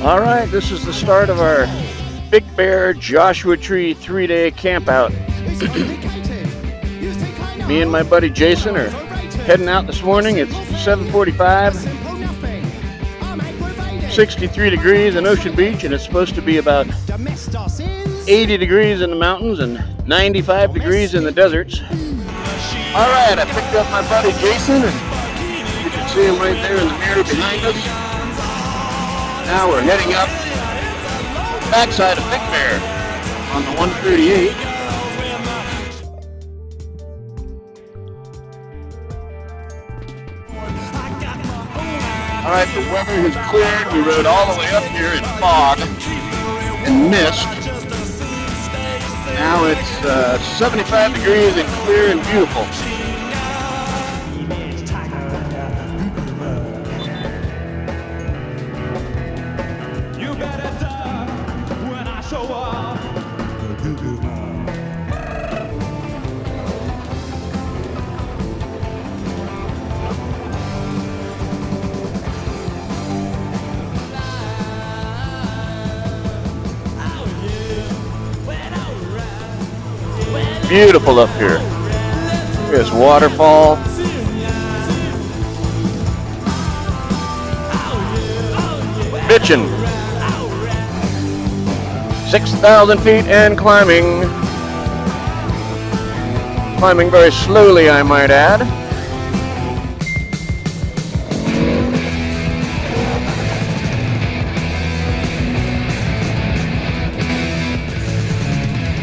All right, this is the start of our Big Bear Joshua Tree 3-day camp out. Me and my buddy Jason are heading out this morning. It's 7:45, 63 degrees in Ocean Beach, and it's supposed to be about 80 degrees in the mountains and 95 degrees in the deserts. All right, I picked up my buddy Jason, and you can see him right there in the mirror behind us. Now we're heading up the backside of Big Bear on the 138. All right, the weather has cleared. We rode all the way up here in fog and mist. Now it's 75 degrees and clear and beautiful. Beautiful up here. There's waterfall. Bitchin'. 6,000 feet and climbing. Climbing very slowly, I might add.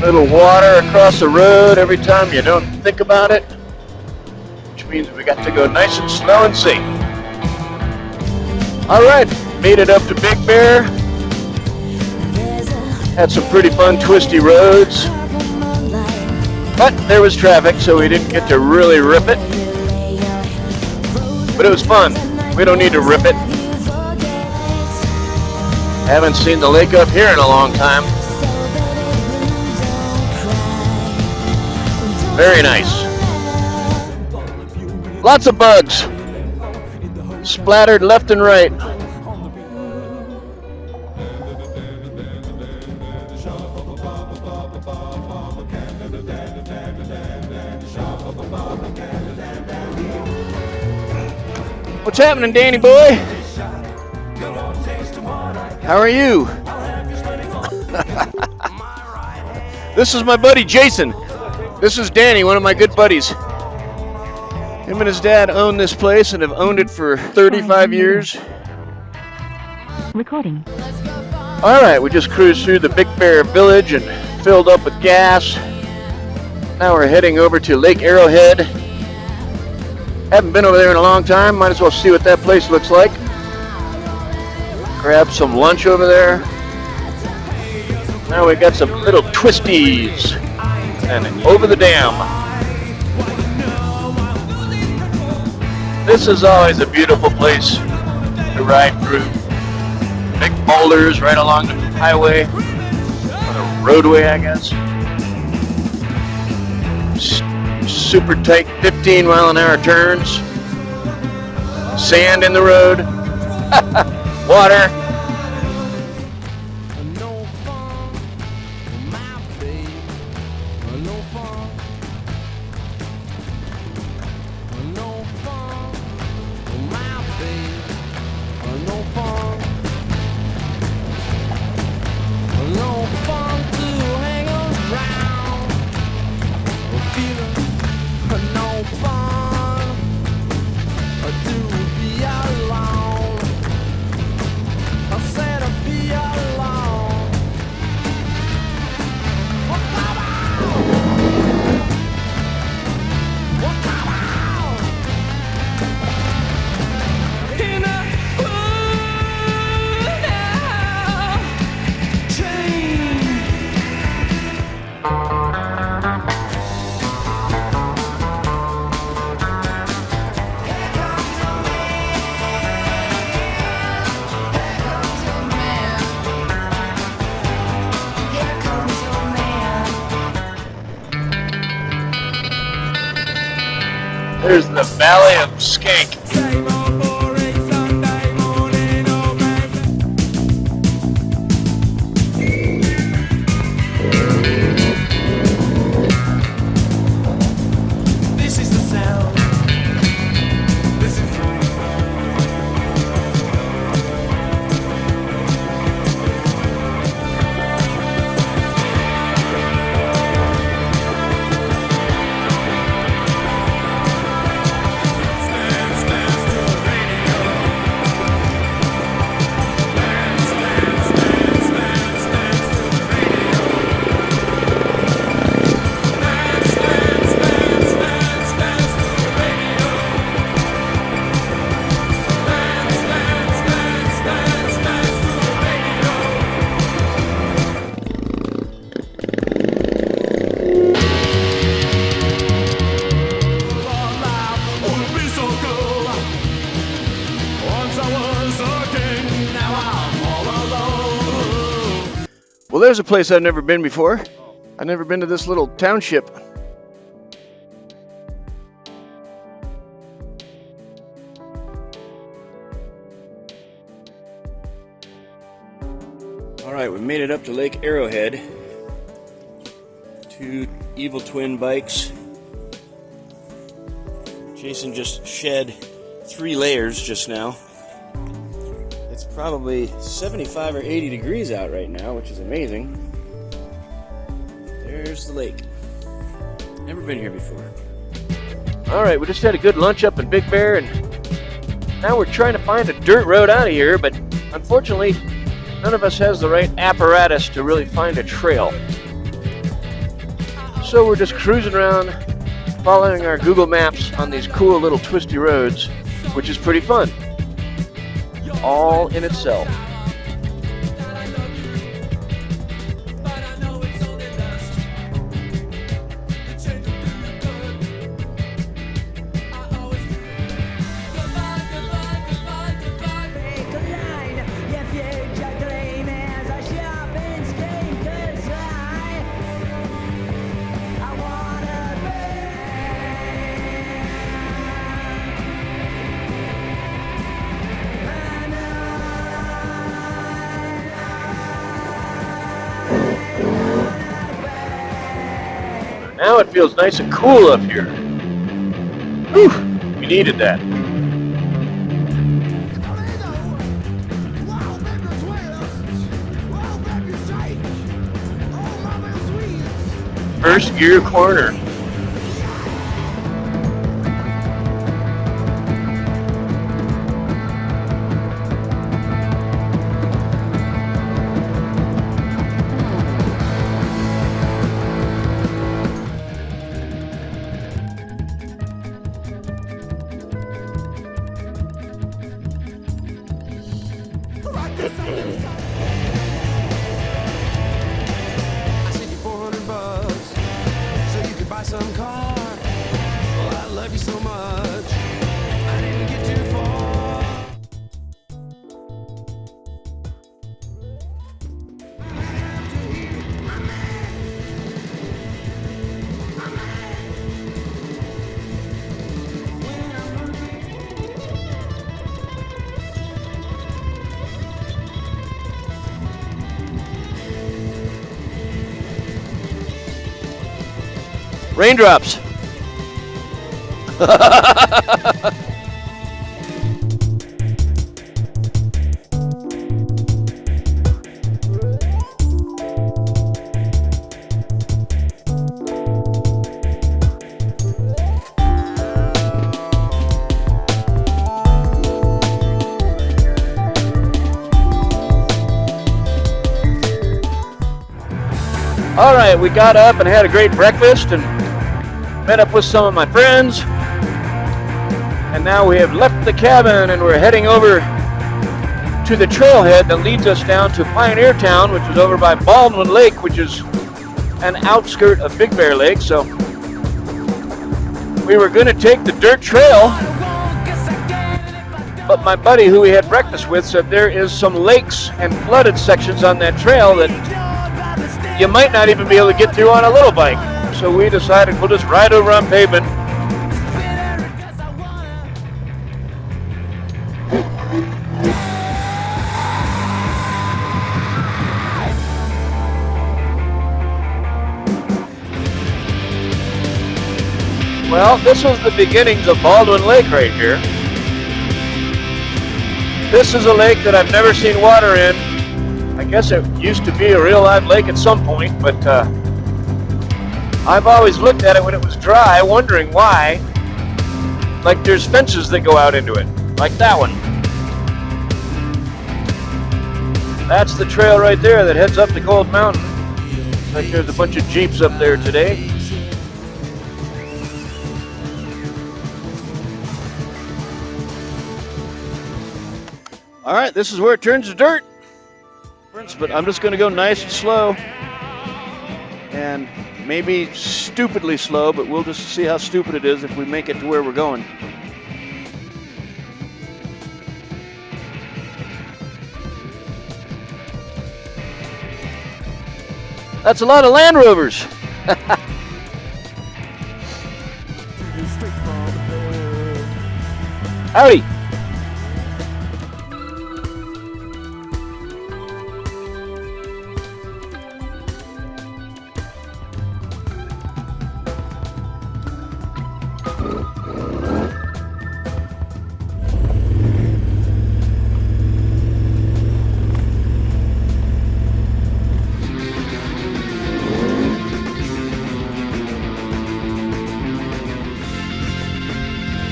Little water across the road every time you don't think about it, which means we got to go nice and slow and safe. All right, made it up to Big Bear. Had some pretty fun twisty roads, but there was traffic, so we didn't get to really rip it. But it was fun. We don't need to rip it. Haven't seen the lake up here in a long time. Very nice. Lots of bugs. Splattered left and right. What's happening, Danny boy? How are you? This is my buddy Jason. This is Danny, one of my good buddies. Him and his dad own this place and have owned it for 35 years. Recording. All right, we just cruised through the Big Bear Village and filled up with gas. Now we're heading over to Lake Arrowhead. Haven't been over there in a long time. Might as well see what that place looks like. Grab some lunch over there. Now we got some little twisties. And over the dam. This is always a beautiful place to ride through. Big boulders right along the highway, or the roadway, I guess. Super tight 15-mile-an-hour turns. Sand in the road. Water. There's the Valley of Skank. Well, there's a place I've never been before. I've never been to this little township. All right, we made it up to Lake Arrowhead. Two evil twin bikes. Jason just shed 3 layers just now. It's probably 75 or 80 degrees out right now, which is amazing. There's the lake. Never been here before. All right, we just had a good lunch up in Big Bear, and now we're trying to find a dirt road out of here, but unfortunately, none of us has the right apparatus to really find a trail. So we're just cruising around, following our Google Maps on these cool little twisty roads, which is pretty fun. All in itself. Now it feels nice and cool up here. Whew, we needed that. First gear corner. I sent you $400 so you could buy some car. Well, I love you so much, I didn't get too far. Raindrops. All right, we got up and had a great breakfast and met up with some of my friends, and now we have left the cabin and we're heading over to the trailhead that leads us down to Pioneer Town, which is over by Baldwin Lake, which is an outskirt of Big Bear Lake. So we were going to take the dirt trail, but my buddy who we had breakfast with said there is some lakes and flooded sections on that trail that you might not even be able to get through on a little bike. So we decided we'll just ride over on pavement. Well, this was the beginnings of Baldwin Lake right here. This is a lake that I've never seen water in. I guess it used to be a real live lake at some point, but I've always looked at it when it was dry, wondering why. Like there's fences that go out into it, like that one. That's the trail right there that heads up to Gold Mountain. Looks like there's a bunch of Jeeps up there today. All right, this is where it turns to dirt. But I'm just going to go nice and slow. And maybe stupidly slow, but we'll just see how stupid it is if we make it to where we're going. That's a lot of Land Rovers. Howdy.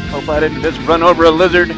Hope I didn't just run over a lizard.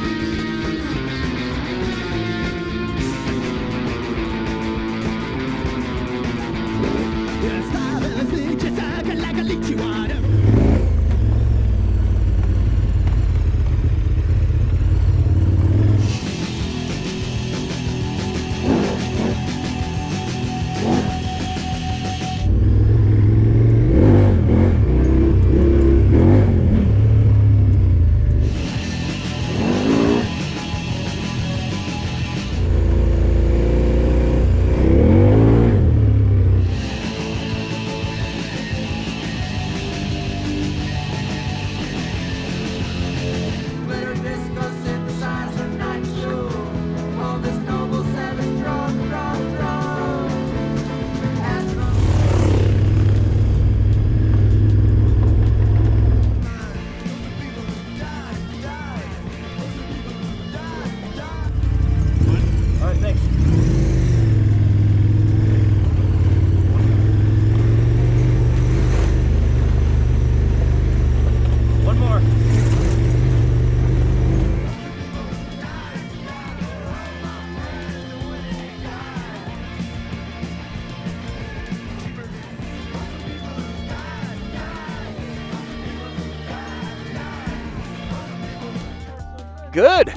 Good.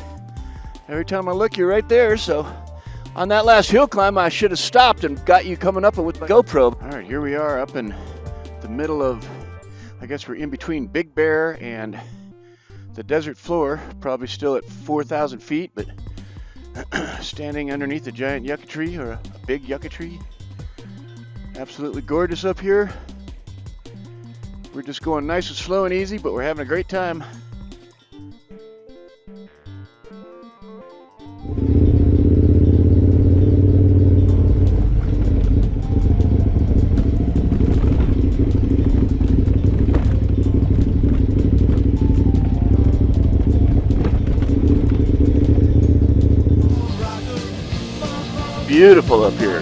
Every time I look, you're right there. So on that last hill climb, I should have stopped and got you coming up with my GoPro. All right, here we are up in the middle of, I guess we're in between Big Bear and the desert floor, probably still at 4,000 feet, but standing underneath a giant yucca tree, or a big yucca tree. Absolutely gorgeous up here. We're just going nice and slow and easy, but we're having a great time. Beautiful up here.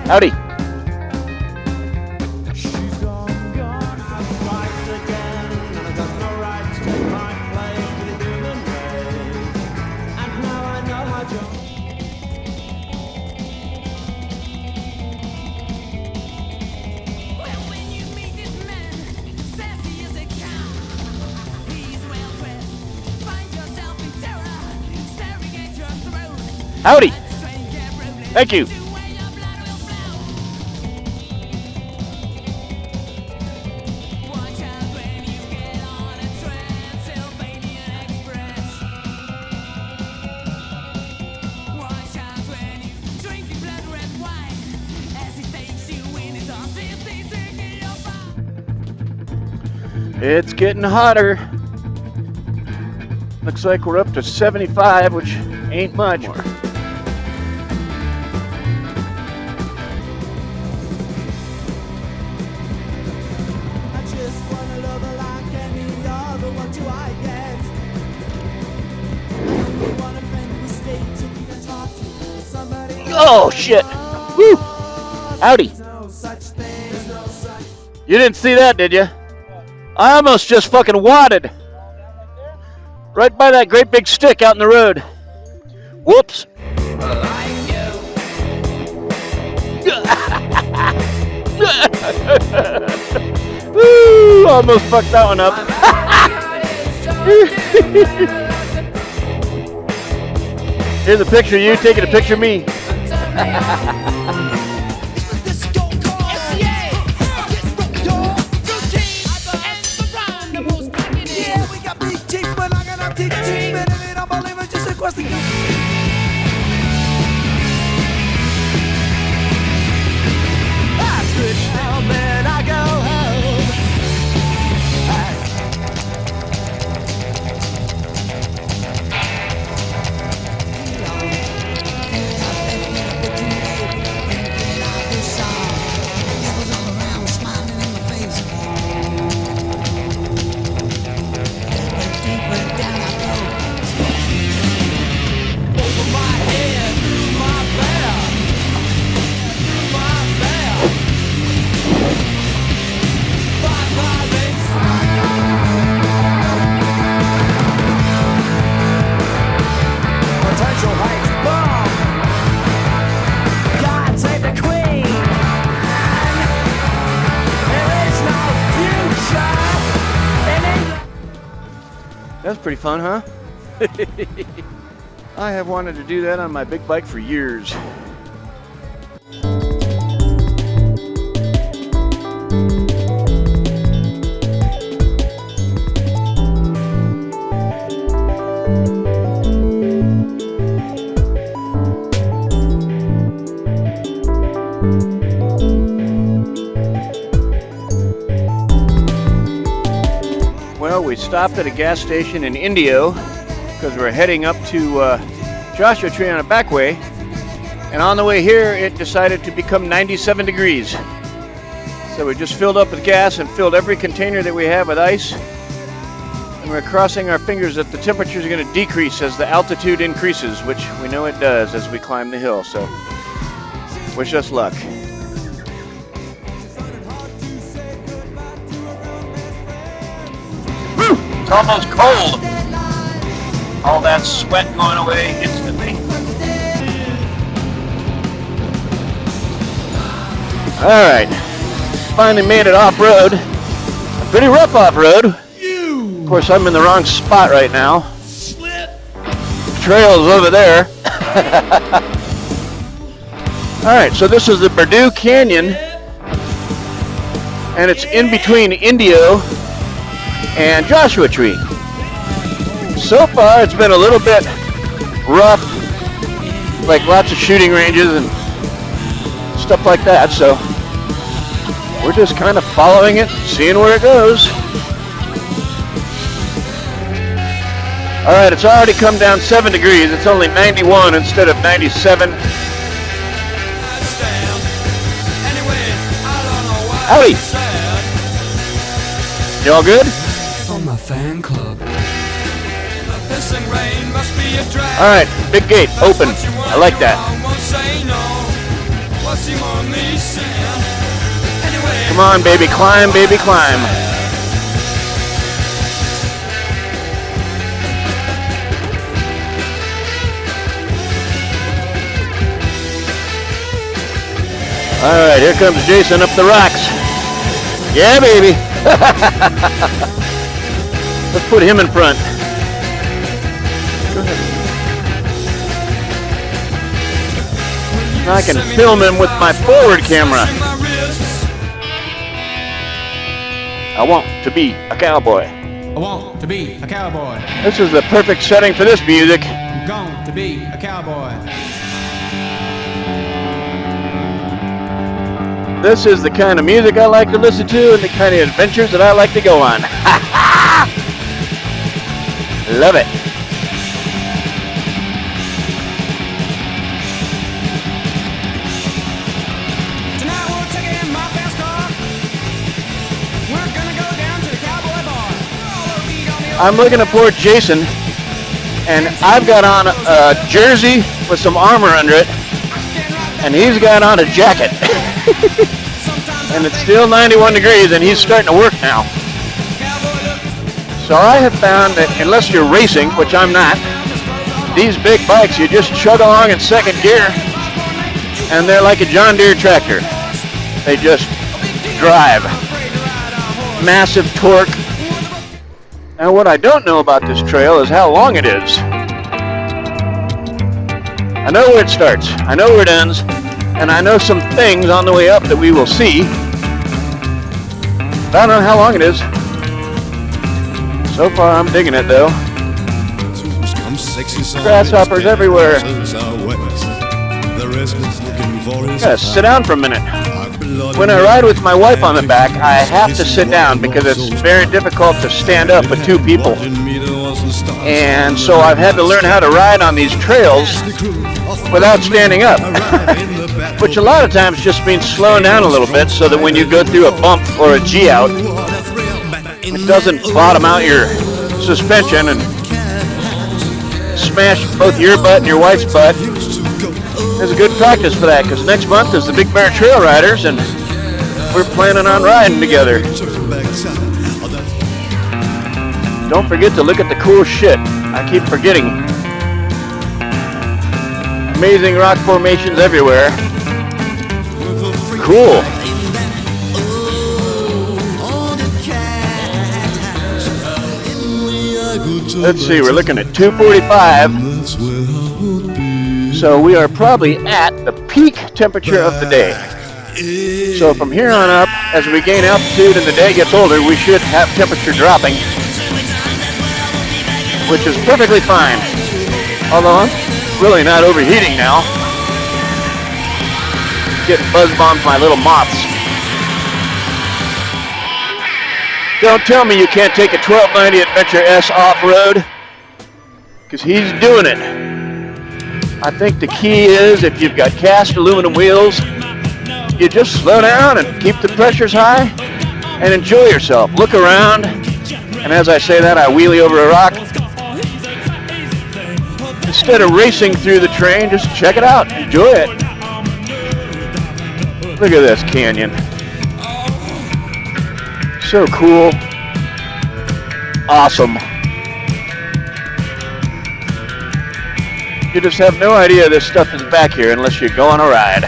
Howdy. Howdy. Thank you. It's getting hotter. Looks like we're up to 75, which ain't much. Oh shit! Woo! Howdy! You didn't see that, did you? I almost just fucking wadded right by that great big stick out in the road. Whoops! Woo! almost fucked that one up. Here's a picture of you taking a picture of me. That's pretty fun, huh? I have wanted to do that on my big bike for years. Well, we stopped at a gas station in Indio because we're heading up to Joshua Tree on a back way, and on the way here it decided to become 97 degrees. So we just filled up with gas and filled every container that we have with ice, and we're crossing our fingers that the temperatures are going to decrease as the altitude increases, which we know it does as we climb the hill. So wish us luck. It's almost cold. All that sweat going away instantly. Alright. Finally made it off-road. A pretty rough off-road. Of course, I'm in the wrong spot right now. The trail's over there. Alright, so this is the Purdue Canyon. And it's in between Indio and Joshua Tree. So far it's been a little bit rough, like lots of shooting ranges and stuff like that, so we're just kind of following it, seeing where it goes. Alright, it's already come down 7 degrees. It's only 91 instead of 97. Howdy! You all good? From my fan club. Alright, big gate, open. I like that. Come on, baby, climb, baby, climb. Alright, here comes Jason up the rocks. Yeah, baby. Let's put him in front. Go ahead. Now I can film him with my forward camera. I want to be a cowboy. I want to be a cowboy. This is the perfect setting for this music. I'm going to be a cowboy. This is the kind of music I like to listen to and the kind of adventures that I like to go on. Love it. Tonight we're taking my fast car. We're gonna go down to the cowboy bar. I'm looking at poor Jason, and I've got on a jersey with some armor under it, and he's got on a jacket. And it's still 91 degrees, and he's starting to work now. So I have found that unless you're racing, which I'm not, these big bikes, you just chug along in second gear, and they're like a John Deere tractor. They just drive. massive torque. Now what I don't know about this trail is how long it is. I know where it starts, I know where it ends, and I know some things on the way up that we will see. But I don't know how long it is. So far I'm digging it though. Grasshoppers everywhere. Gotta sit down for a minute. When I ride with my wife on the back, I have to sit down because it's very difficult to stand up with two people. And so I've had to learn how to ride on these trails without standing up, which a lot of times just means slowing down a little bit so that when you go through a bump or a G-out, it doesn't bottom out your suspension and smash both your butt and your wife's butt. There's a good practice for that because next month is the Big Bear Trail Riders and we're planning on riding together. Don't forget to look at the cool shit. I keep forgetting. Amazing rock formations everywhere. Cool. Let's see, we're looking at 245. So we are probably at the peak temperature of the day. So from here on up, as we gain altitude and the day gets older, we should have temperature dropping, which is perfectly fine. Although I'm really not overheating now. Getting buzz bombed by little moths. Don't tell me you can't take a 1290 Adventure S off-road, because he's doing it. I think the key is if you've got cast aluminum wheels, you just slow down and keep the pressures high and enjoy yourself. Look around, and as I say that, I wheelie over a rock. Instead of racing through the terrain, just check it out, enjoy it. Look at this canyon. So cool. Awesome. You just have no idea this stuff is back here unless you go on a ride.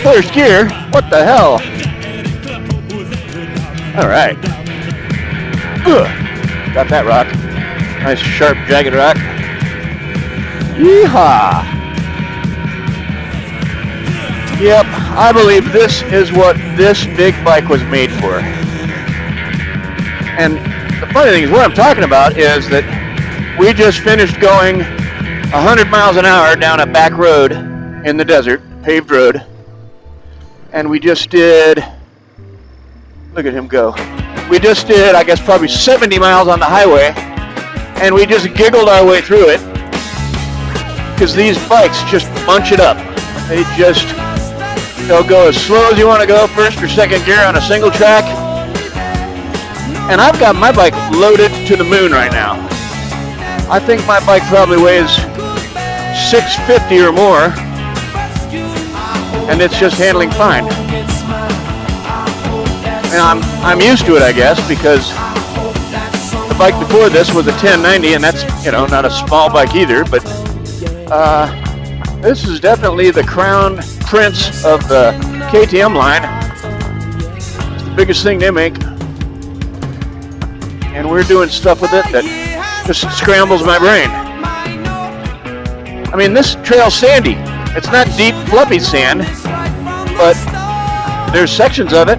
First gear? What the hell? Alright. Got that rock. Nice sharp jagged rock. Yeehaw! Yep, I believe this is what this big bike was made for. And the funny thing is, what I'm talking about is that we just finished going 100 miles an hour down a back road in the desert, paved road, and we just did, look at him go, we just did, I guess, probably 70 miles on the highway, and we just giggled our way through it, because these bikes just bunch it up. They'll go as slow as you want to go, first or second gear on a single track. And I've got my bike loaded to the moon right now. I think my bike probably weighs 650 or more, and it's just handling fine. And I'm used to it, I guess, because the bike before this was a 1090, and that's, not a small bike either, but this is definitely the crown prince of the KTM line. It's the biggest thing they make. And we're doing stuff with it that just scrambles my brain. I mean, this trail's sandy. It's not deep, fluffy sand, but there's sections of it,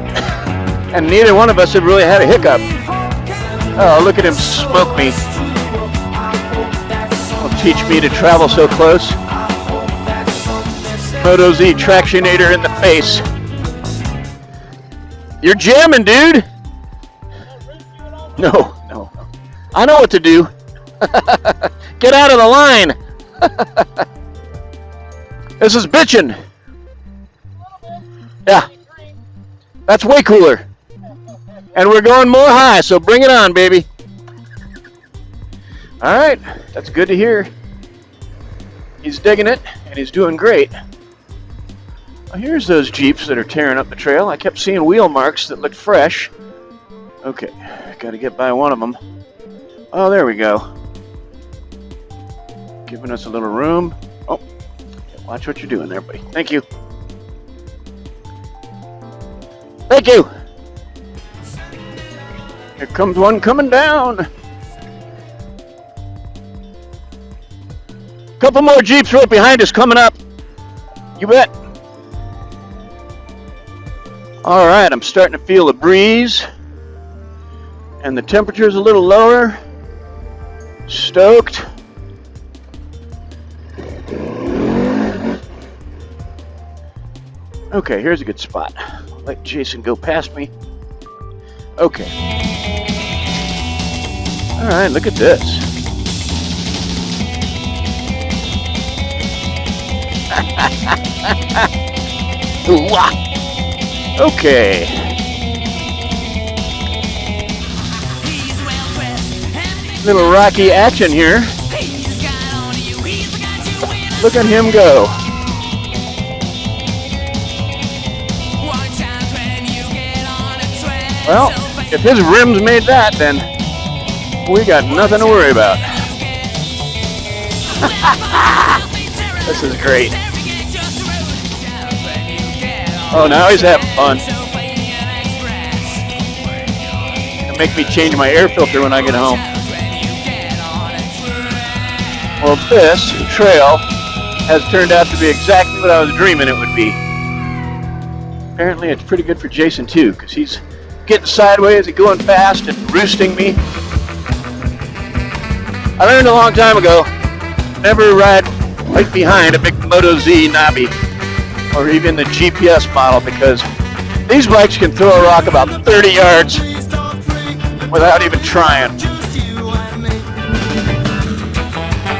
and neither one of us have really had a hiccup. Oh, look at him smoke me. Will teach me to travel so close. Moto Z Tractionator in the face. You're jamming, dude. No. I know what to do. Get out of the line. This is bitchin'. Yeah. That's way cooler. And we're going more high, so bring it on, baby. All right. That's good to hear. He's digging it, and he's doing great. Well, here's those Jeeps that are tearing up the trail. I kept seeing wheel marks that looked fresh. Okay, got to get by one of them. Oh, there we go. Giving us a little room. Oh, watch what you're doing there, buddy. Thank you. Thank you. Here comes one coming down. Couple more Jeeps right behind us coming up. You bet. All right, I'm starting to feel a breeze. And the temperature's a little lower. Stoked. Okay, here's a good spot. I'll let Jason go past me. Okay. All right, look at this. Okay. Little rocky action here. Look at him go. Well, if his rims made that, then we got nothing to worry about. This is great. Oh, now he's having fun. It'll make me change my air filter when I get home. Well, this trail has turned out to be exactly what I was dreaming it would be. Apparently it's pretty good for Jason too, because he's getting sideways and going fast and roosting me. I learned a long time ago, never ride right behind a big Moto Z knobby or even the GPS model, because these bikes can throw a rock about 30 yards without even trying.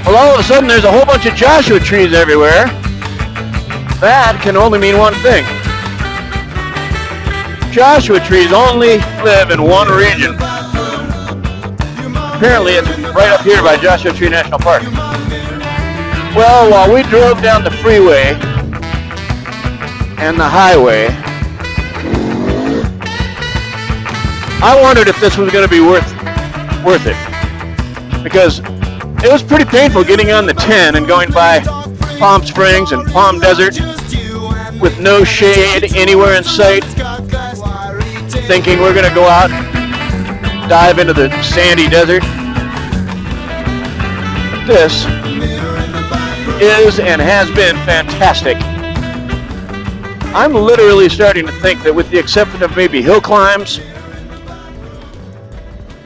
Well, all of a sudden there's a whole bunch of Joshua trees everywhere. That can only mean one thing. Joshua trees only live in one region. Apparently it's right up here by Joshua Tree National Park. Well, while we drove down the freeway and the highway, I wondered if this was going to be worth it. Because it was pretty painful getting on the 10 and going by Palm Springs and Palm Desert with no shade anywhere in sight, thinking we're going to go out and dive into the sandy desert. But this is and has been fantastic. I'm literally starting to think that, with the exception of maybe hill climbs,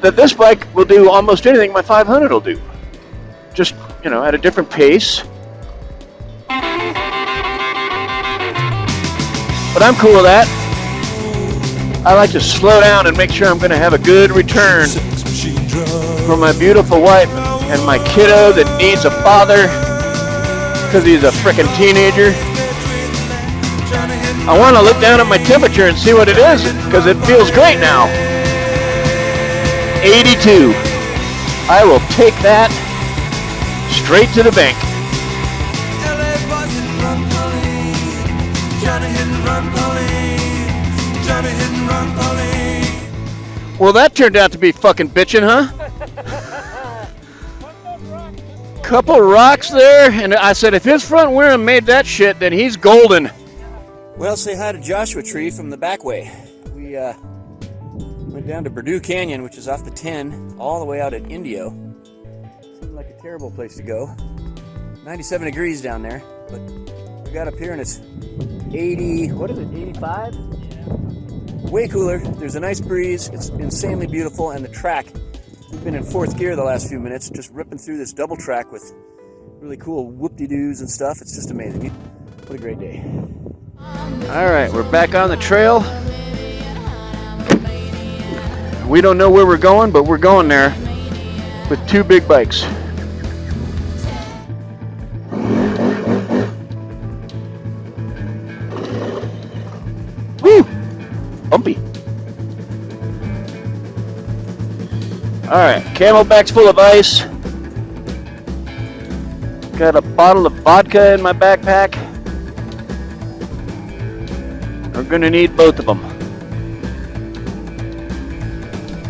that this bike will do almost anything my 500 will do. Just, at a different pace. But I'm cool with that. I like to slow down and make sure I'm going to have a good return for my beautiful wife and my kiddo that needs a father because he's a frickin' teenager. I want to look down at my temperature and see what it is, because it feels great now. 82. I will take that straight to the bank. Well, that turned out to be fucking bitchin', huh? Couple rocks there, and I said if his front rim made that shit, then he's golden. Well, say hi to Joshua Tree from the back way. We went down to Purdue Canyon, which is off the 10, all the way out at Indio. Seemed like a terrible place to go. 97 degrees down there, but we got up here and it's 80, what is it, 85? Way cooler. There's a nice breeze. It's insanely beautiful, and the track, we've been in fourth gear the last few minutes, just ripping through this double track with really cool whoop-de-doos and stuff. It's just amazing. What a great day. All right, we're back on the trail. We don't know where we're going, but we're going there with two big bikes. Woo! Bumpy. All right, Camelback's full of ice. Got a bottle of vodka in my backpack. We're gonna need both of them.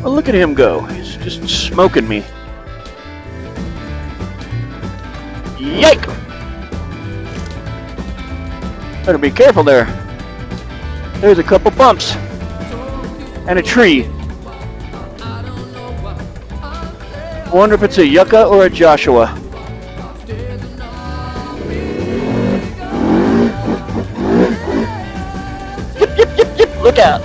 Well, look at him go. He's just smoking me. Yike! Better be careful there. There's a couple bumps. and a tree. I wonder if it's a yucca or a Joshua. Yip, yip, yip, yip. Look out.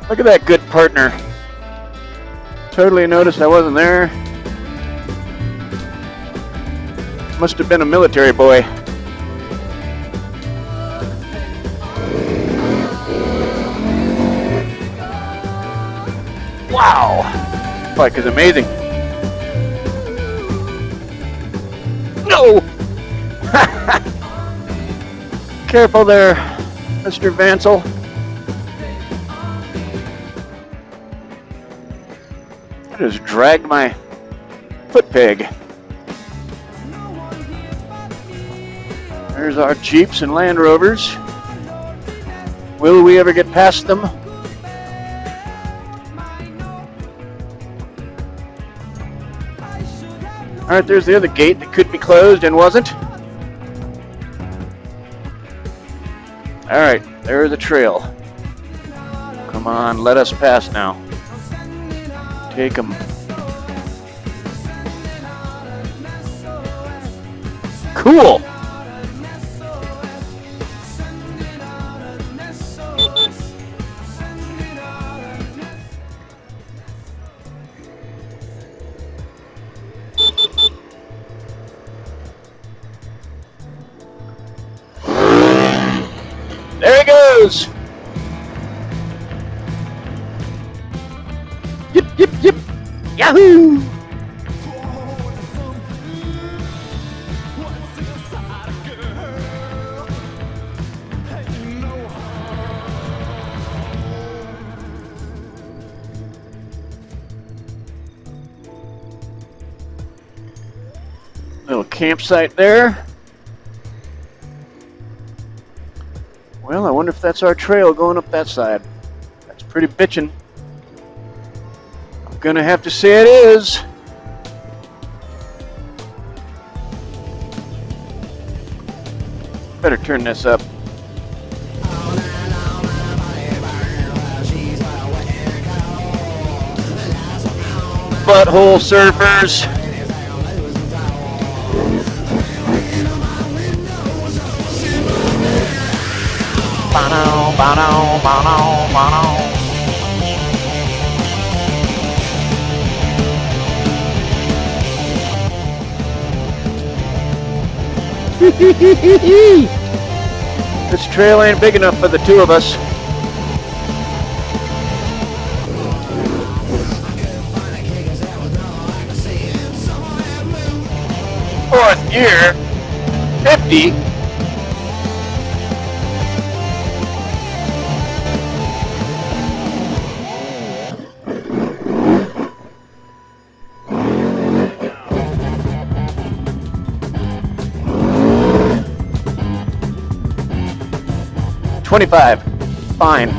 Look at that good partner. Totally noticed I wasn't there. Must have been a military boy. Wow! Bike is amazing. No! Careful there, Mr. Vansel. I just dragged my foot peg. There's our Jeeps and Land Rovers. Will we ever get past them? All right, there's the other gate that could be closed and wasn't. All right, there's a trail. Come on, let us pass now. Take them. Cool. There he goes. Yip, yip, yip. Yahoo! Little campsite there. Well, I wonder if that's our trail going up that side. That's pretty bitchin'. I'm gonna have to say it is. Better turn this up. Butthole surfers. Bono, bono, bono, bono. This trail ain't big enough for the two of us. Fourth gear, 50. $25. Fine.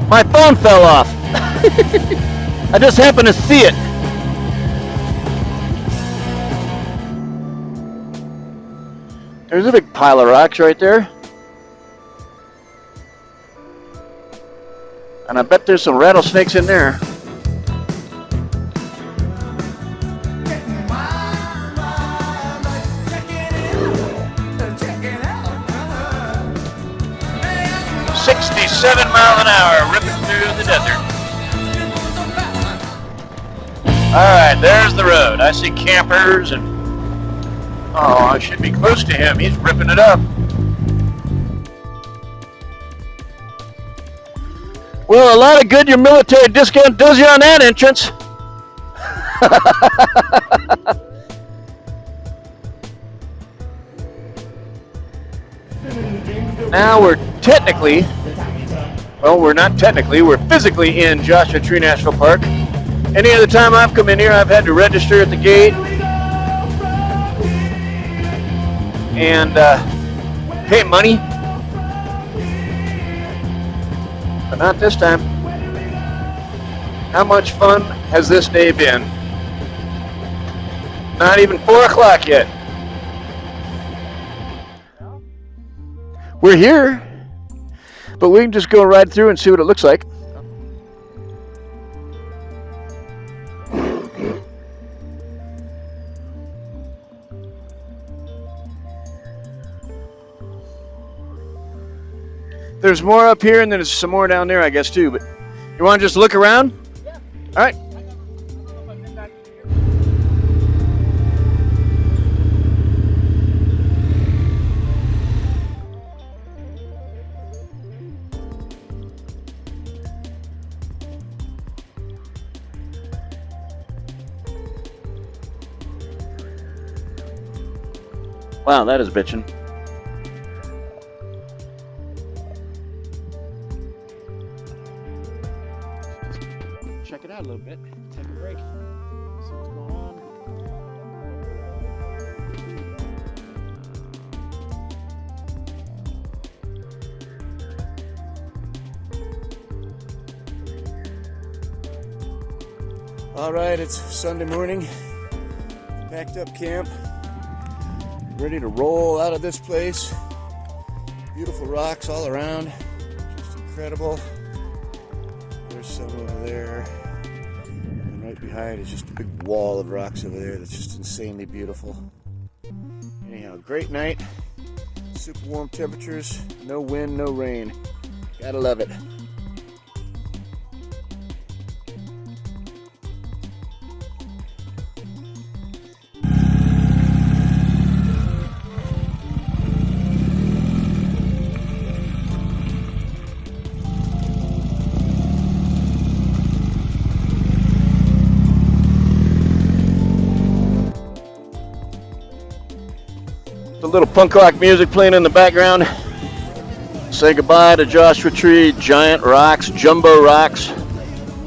My phone fell off. I just happened to see it. There's a big pile of rocks right there. And I bet there's some rattlesnakes in there. $67 miles an hour ripping through the desert. Alright, there's the road. I see campers and oh, I should be close to him. He's ripping it up. Well, a lot of good your military discount does you on that entrance. Now we're technically, well, we're not technically, we're physically in Joshua Tree National Park. Any other time I've come in here, I've had to register at the gate and pay money. but not this time. How much fun has this day been? Not even 4 o'clock yet. We're here, but we can just go right through and see what it looks like. There's more up here and then there's some more down there, I guess, too. But you want to just look around? Yeah. All right. Wow, that is bitchin'. Check it out a little bit. Take a break. See what's going on. All right, it's Sunday morning. Packed up camp. Ready to roll out of this place. Beautiful rocks all around. Just incredible. There's some over there. And right behind is just a big wall of rocks over there that's just insanely beautiful. Anyhow, great night. Super warm temperatures. No wind, no rain. Gotta love it. A little punk rock music playing in the background. Say goodbye to Joshua Tree, giant rocks, jumbo rocks.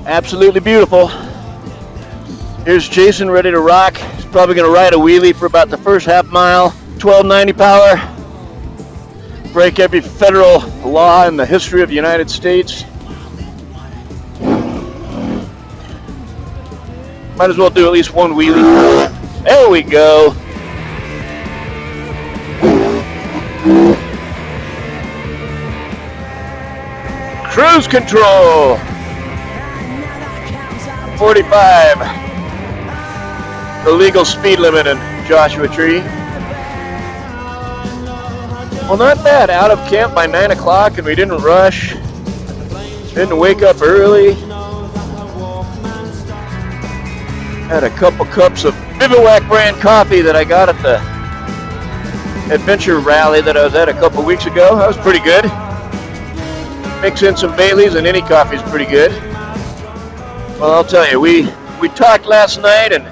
Absolutely beautiful. Here's Jason ready to rock. He's probably going to ride a wheelie for about the first half mile. 1290 power. Break every federal law in the history of the United States. Might as well do at least one wheelie. There we go. Cruise control. 45. The legal speed limit in Joshua Tree. Well, not bad. Out of camp by 9 o'clock and we didn't rush. Didn't wake up early. Had a couple cups of Bivouac brand coffee that I got at the adventure rally that I was at a couple weeks ago. That was pretty good. Mix in some Baileys and any coffee is pretty good. Well, I'll tell you, we talked last night and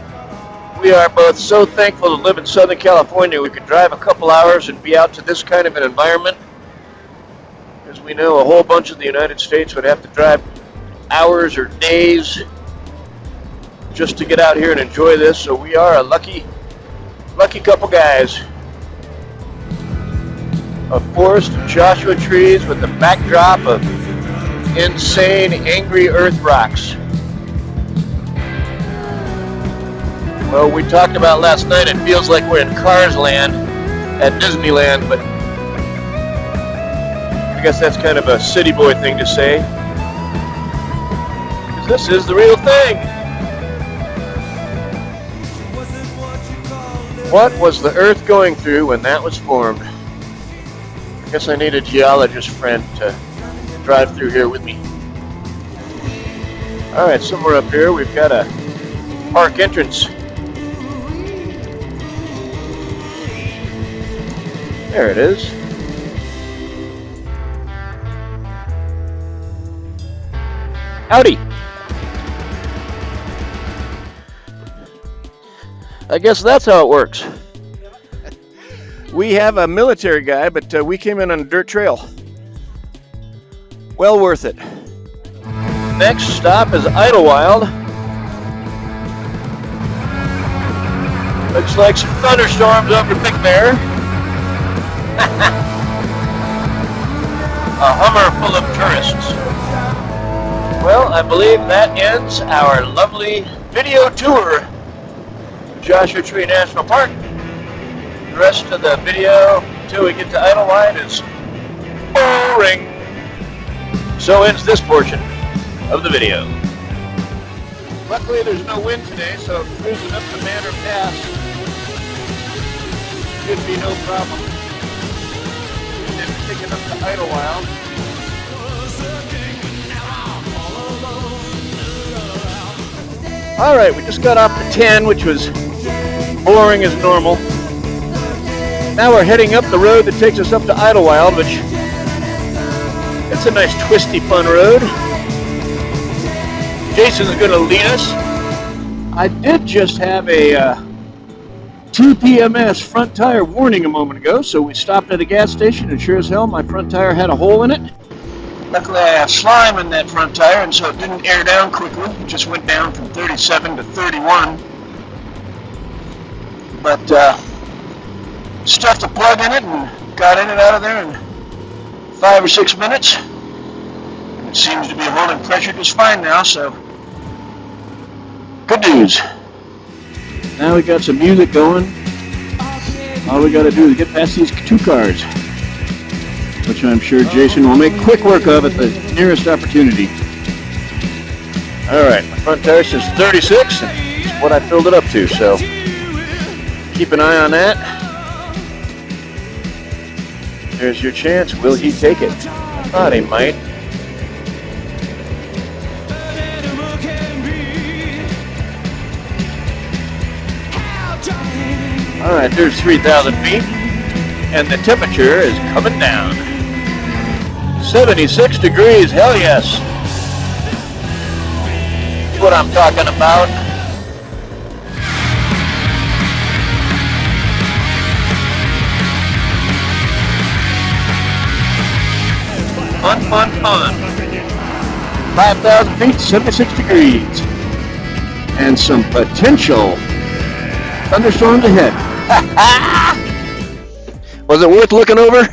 we are both so thankful to live in Southern California. We could drive a couple hours and be out to this kind of an environment. As we know, a whole bunch of the United States would have to drive hours or days just to get out here and enjoy this. So we are a lucky couple guys. A forest of Joshua trees with the backdrop of insane, angry earth rocks. Well, we talked about last night, it feels like we're in Cars Land at Disneyland, but I guess that's kind of a city boy thing to say. Because this is the real thing. What was the earth going through when that was formed? I guess I need a geologist friend to drive through here with me. All right, somewhere up here we've got a park entrance. There it is. Howdy. I guess that's how it works. We have a military guy, but we came in on a dirt trail. Well worth it. Next stop is Idyllwild. Looks like some thunderstorms over Big Bear. A Hummer full of tourists. Well, I believe that ends our lovely video tour of Joshua Tree National Park. The rest of the video until we get to Idyllwild is boring. So ends this portion of the video. Luckily there's no wind today, so cruising up the Manor Pass should be no problem. And then picking up to Idyllwild. Alright, we just got off the 10, which was boring as normal. Now we're heading up the road that takes us up to Idyllwild, which it's a nice twisty fun road. Jason's going to lead us. I did just have a TPMS front tire warning a moment ago, so we stopped at a gas station and sure as hell my front tire had a hole in it. Luckily I have slime in that front tire and so it didn't air down quickly. It just went down from 37 to 31. But stuffed a plug in it and got in and out of there in 5 or 6 minutes. And it seems to be holding pressure just fine now, so good news. Now we got some music going. All we got to do is get past these 2 cars, which I'm sure Jason will make quick work of at the nearest opportunity. Alright, my front tire says 36, and it's what I filled it up to, so keep an eye on that. There's your chance. Will he take it? I thought he might. Alright, there's 3,000 feet, and the temperature is coming down. 76 degrees, hell yes. That's what I'm talking about. Fun, fun, fun. 5,000 feet, 76 degrees. And some potential thunderstorms ahead. Was it worth looking over?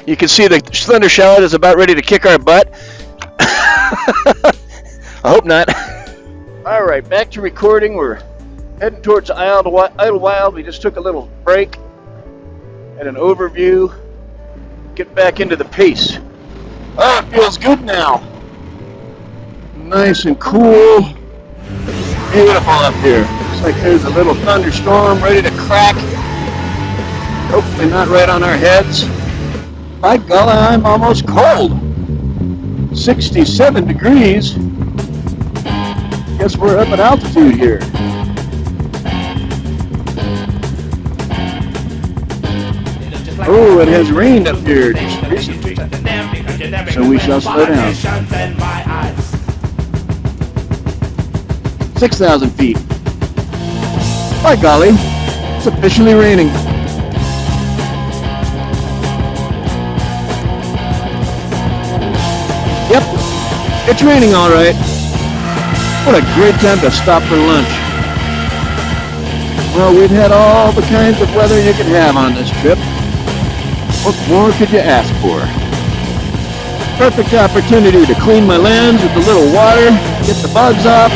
You can see the thunder shower that's about ready to kick our butt. I hope not. Alright, back to recording. We're heading towards Idyllwild. We just took a little break and an overview. Get back into the pace. Oh, it feels good now. Nice and cool. Beautiful up here. Looks like there's a little thunderstorm ready to crack. Hopefully not right on our heads. By golly, I'm almost cold. 67 degrees. Guess we're up at altitude here. Oh, it has rained up here just recently. So we shall slow down. 6,000 feet. By golly, it's officially raining. Yep, it's raining all right. What a great time to stop for lunch. Well, we've had all the kinds of weather you could have on this trip. What more could you ask for? Perfect opportunity to clean my lens with a little water, get the bugs off.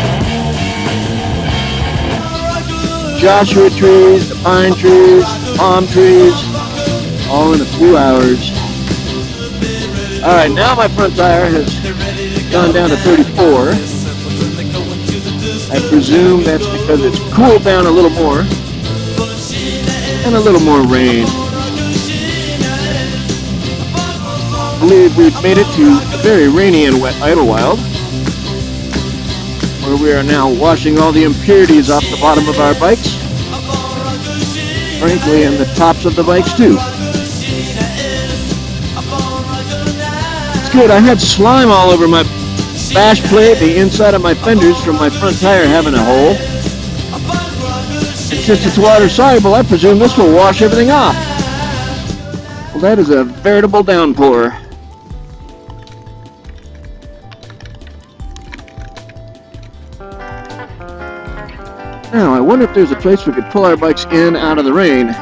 Joshua trees, the pine trees, palm trees, all in a few hours. Alright, now my front tire has gone down to 34. I presume that's because it's cooled down a little more. And a little more rain. I believe we've made it to a very rainy and wet Idyllwild, where we are now washing all the impurities off the bottom of our bikes. Frankly, and the tops of the bikes too. It's good. I had slime all over my bash plate, the inside of my fenders from my front tire having a hole. And since it's water soluble, I presume this will wash everything off. Well, that is a veritable downpour. Now, I wonder if there's a place we could pull our bikes in out of the rain.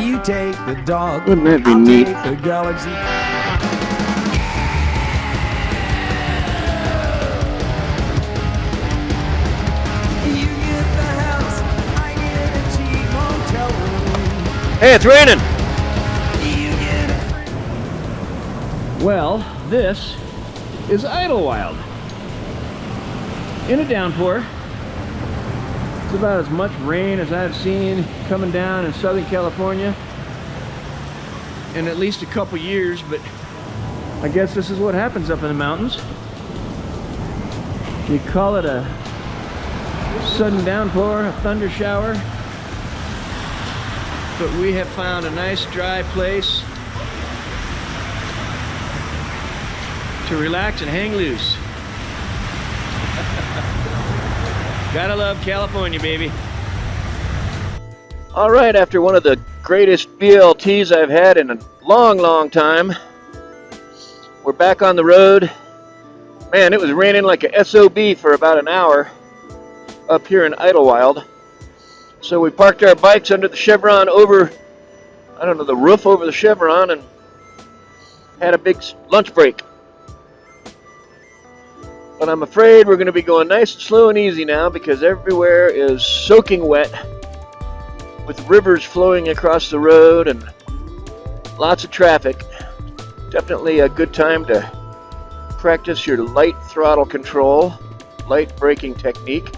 You take the dog. Wouldn't that be neat? The galaxy. Hey, it's raining. Well, this is Idyllwild. In a downpour. It's about as much rain as I've seen coming down in Southern California in at least a couple years, but I guess this is what happens up in the mountains. You call it a sudden downpour, a thunder shower, but we have found a nice dry place to relax and hang loose. Gotta love California, baby. All right, after one of the greatest BLTs I've had in a long, long time, we're back on the road. Man, it was raining like a SOB for about an hour up here in Idyllwild. So we parked our bikes under the chevron over, I don't know, the roof over the chevron, and had a big lunch break. But I'm afraid we're going to be going nice and slow and easy now because everywhere is soaking wet with rivers flowing across the road and lots of traffic. Definitely a good time to practice your light throttle control, light braking technique.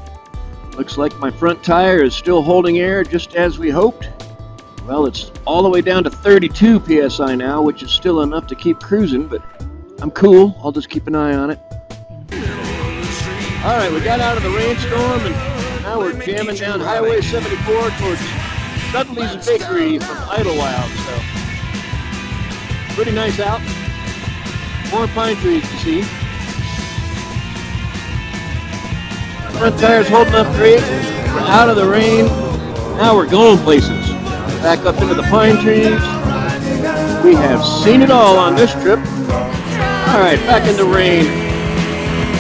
Looks like my front tire is still holding air just as we hoped. Well, it's all the way down to 32 psi now, which is still enough to keep cruising, but I'm cool. I'll just keep an eye on it. All right, we got out of the rainstorm and now we're jamming down Highway 74 towards Dudley's Bakery from Idyllwild. So pretty nice out. More pine trees to see. Front tire's holding up great. We're out of the rain. Now we're going places. Back up into the pine trees. We have seen it all on this trip. All right, back in the rain.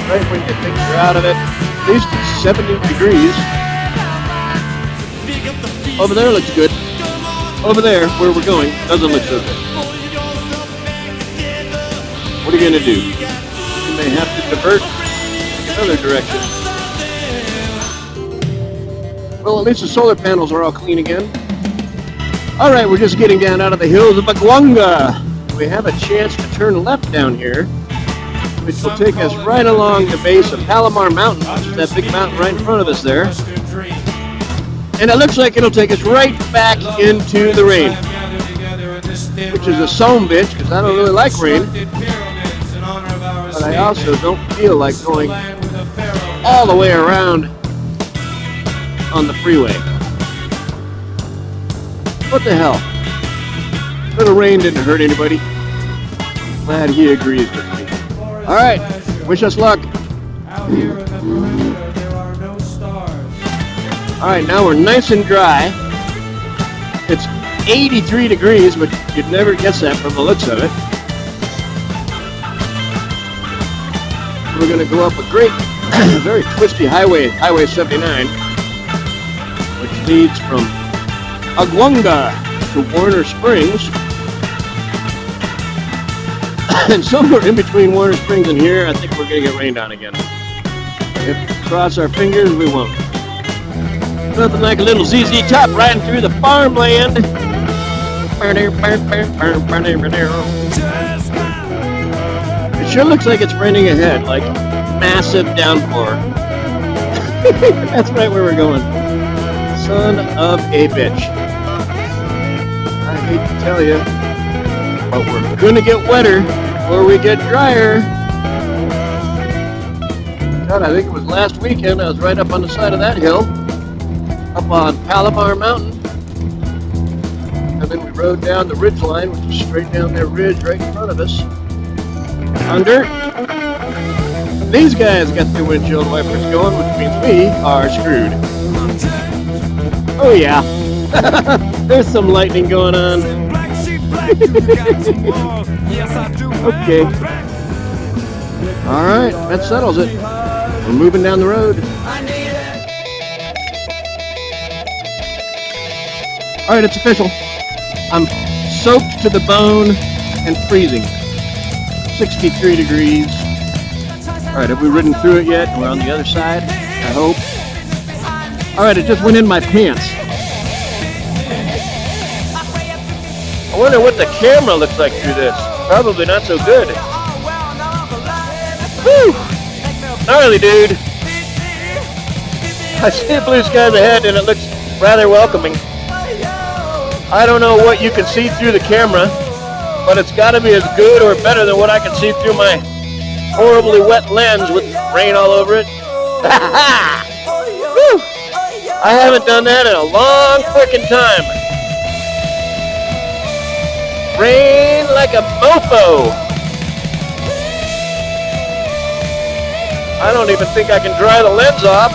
Right when you think you're out of it. At least it's 70 degrees. Over there looks good. Over there, where we're going, doesn't look so good. What are you going to do? You may have to divert another direction. Well, at least the solar panels are all clean again. All right, we're just getting down out of the hills of Agwanga. We have a chance to turn left down here, which will take us right along the base of Palomar Mountain, which is that big mountain right in front of us there. And it looks like it'll take us right back into the rain, which is a son bitch, because I don't really like rain. But I also don't feel like going all the way around on the freeway. What the hell? Little rain didn't hurt anybody. Glad he agrees with me. All right, wish us luck. Out here in the perimeter, there are no stars. All right, now we're nice and dry. It's 83 degrees, but you'd never guess that from the looks of it. We're going to go up a great, very twisty highway, Highway 79, which leads from Agwanga to Warner Springs. And somewhere in between Warner Springs and here, I think we're going to get rained on again. If we cross our fingers, we won't. Nothing like a little ZZ Top riding through the farmland. It sure looks like it's raining ahead, like massive downpour. That's right where we're going. Son of a bitch. I hate to tell you, but we're gonna get wetter before we get drier. God, I think it was last weekend. I was right up on the side of that hill, up on Palomar Mountain. And then we rode down the ridge line, which is straight down that ridge right in front of us. Under. These guys got their windshield wipers going, which means we are screwed. Oh yeah. There's some lightning going on. Okay. Alright, that settles it. We're moving down the road. Alright, it's official. I'm soaked to the bone and freezing. 63 degrees. Alright, have we ridden through it yet? We're on the other side, I hope. Alright, it just went in my pants. I wonder what the camera looks like through this. Probably not so good. Woo! Gnarly, dude. I see blue skies ahead and it looks rather welcoming. I don't know what you can see through the camera, but it's got to be as good or better than what I can see through my horribly wet lens with rain all over it. Woo! I haven't done that in a long freaking time. Rain like a mofo. I don't even think I can dry the lens off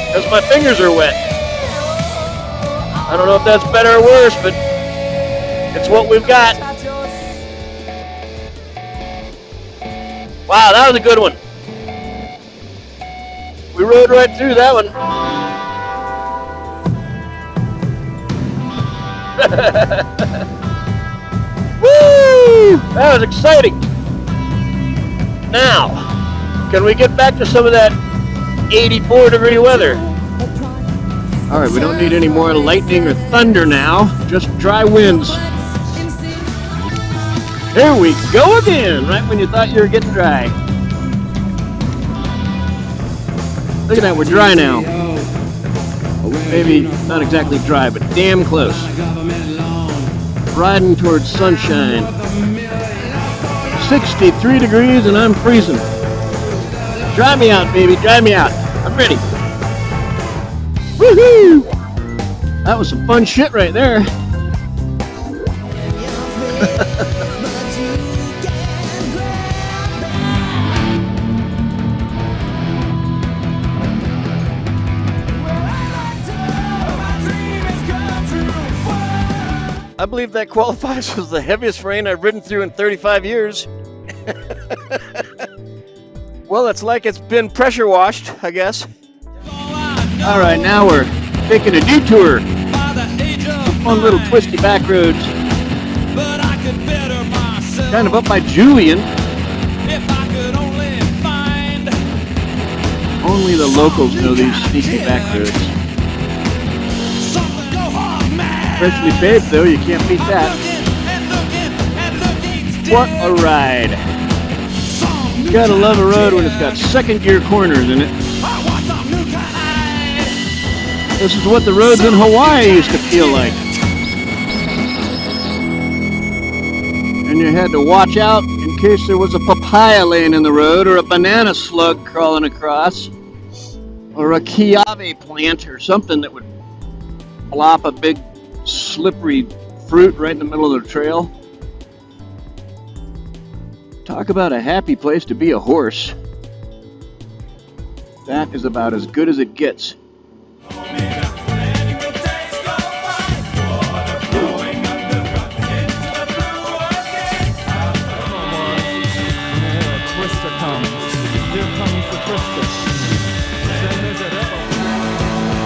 because my fingers are wet. I don't know if that's better or worse, but it's what we've got. Wow, that was a good one. We rode right through that one. Woo! That was exciting. Now, can we get back to some of that 84-degree weather? All right, we don't need any more lightning or thunder now, just dry winds. There we go again, right when you thought you were getting dry. Look at that, we're dry now. Maybe not exactly dry, but damn close. Riding towards sunshine. 63 degrees and I'm freezing. Dry me out, baby, dry me out. I'm ready. Woohoo! That was some fun shit right there. I believe that qualifies as the heaviest rain I've ridden through in 35 years. Well, it's like it's been pressure washed, I guess. All right, now we're taking a detour. Some fun little twisty back roads. Kind of up by Julian. Only the locals know these sneaky back roads. Freshly paved, though, you can't beat that. What a ride. Gotta love a road when it's got second gear corners in it. This is what the roads in Hawaii used to feel like. And you had to watch out in case there was a papaya laying in the road or a banana slug crawling across or a kiave plant or something that would plop a big slippery fruit right in the middle of the trail. Talk about a happy place to be a horse. That is about as good as it gets.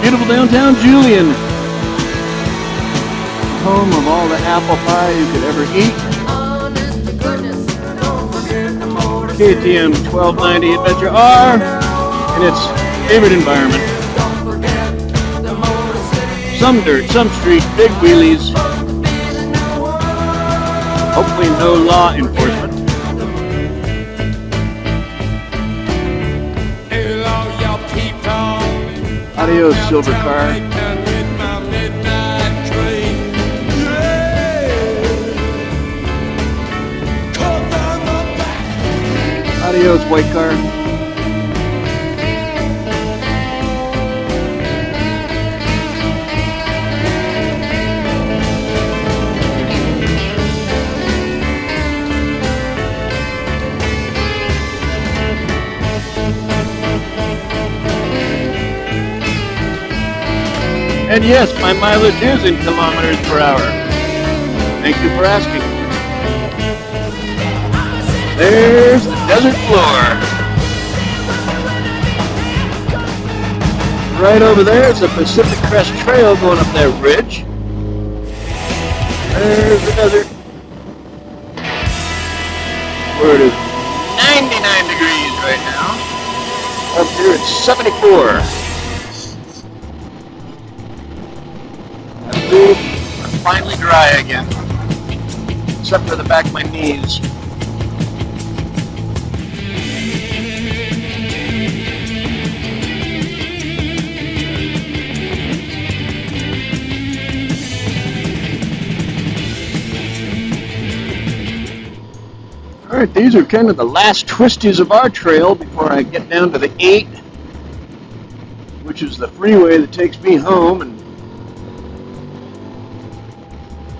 Beautiful downtown Julian. Home of all the apple pie you could ever eat. KTM 1290 Adventure R in its favorite environment. Some dirt, some street, big wheelies. Hopefully no law enforcement. Adios, silver car. Adios, white car. And yes, my mileage is in kilometers per hour. Thank you for asking. There's the desert floor. Right over there is the Pacific Crest Trail going up that ridge. There's the desert. Where it is 99 degrees right now. Up here it's 74. finally dry again, except for the back of my knees. Alright, these are kind of the last twisties of our trail before I get down to the 8, which is the freeway that takes me home, and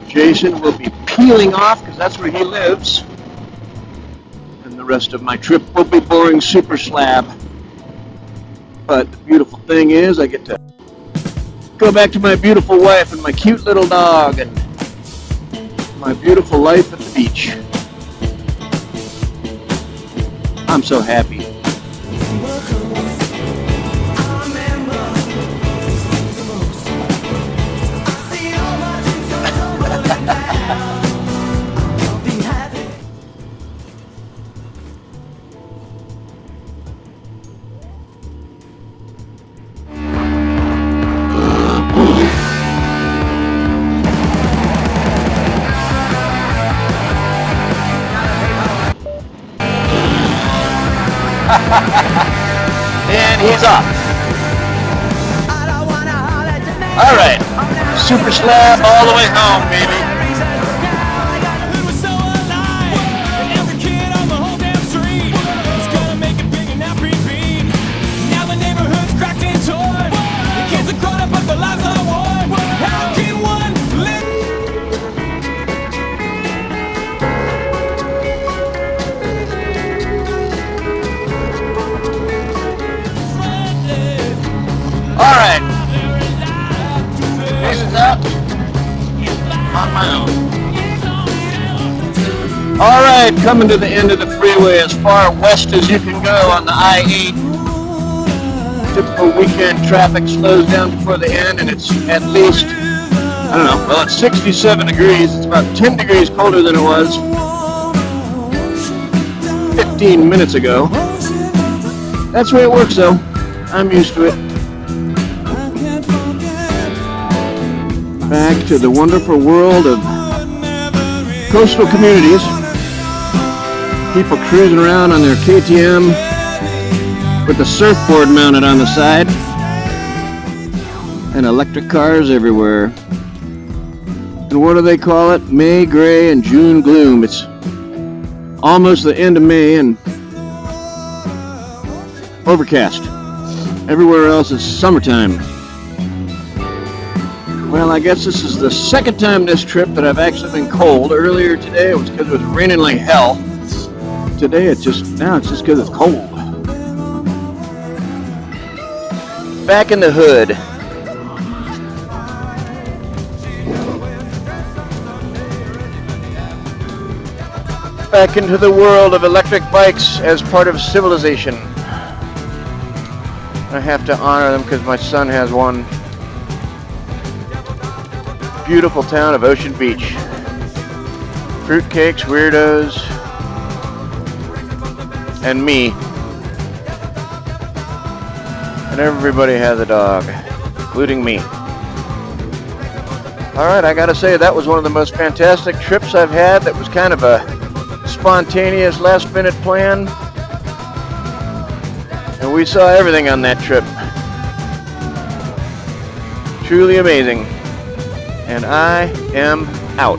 Jason will be peeling off because that's where he lives, and the rest of my trip will be boring super slab. But the beautiful thing is I get to go back to my beautiful wife and my cute little dog and my beautiful life at the beach. I'm so happy. And he's off. Alright, super slab all the way home, baby. Alright, Jason's out on my own. Alright, coming to the end of the freeway as far west as you can go on the I-8. Typical weekend traffic slows down before the end, and it's at least, I don't know, well, it's 67 degrees. It's about 10 degrees colder than it was 15 minutes ago. That's the way it works, though. I'm used to it. Back to the wonderful world of coastal communities. People cruising around on their KTM with the surfboard mounted on the side, and electric cars everywhere. And what do they call it? May gray and June gloom. It's almost the end of May and overcast. Everywhere else is summertime. Well, I guess this is the second time this trip that I've actually been cold. Earlier today it was because it was raining like hell. Today it's just because it's cold. Back in the hood. Back into the world of electric bikes as part of civilization. I have to honor them because my son has one. Beautiful town of Ocean Beach. Fruitcakes, weirdos, and me. And everybody has a dog, including me. Alright, I gotta say, that was one of the most fantastic trips I've had. That was kind of a spontaneous, last-minute plan. And we saw everything on that trip. Truly amazing. And I am out.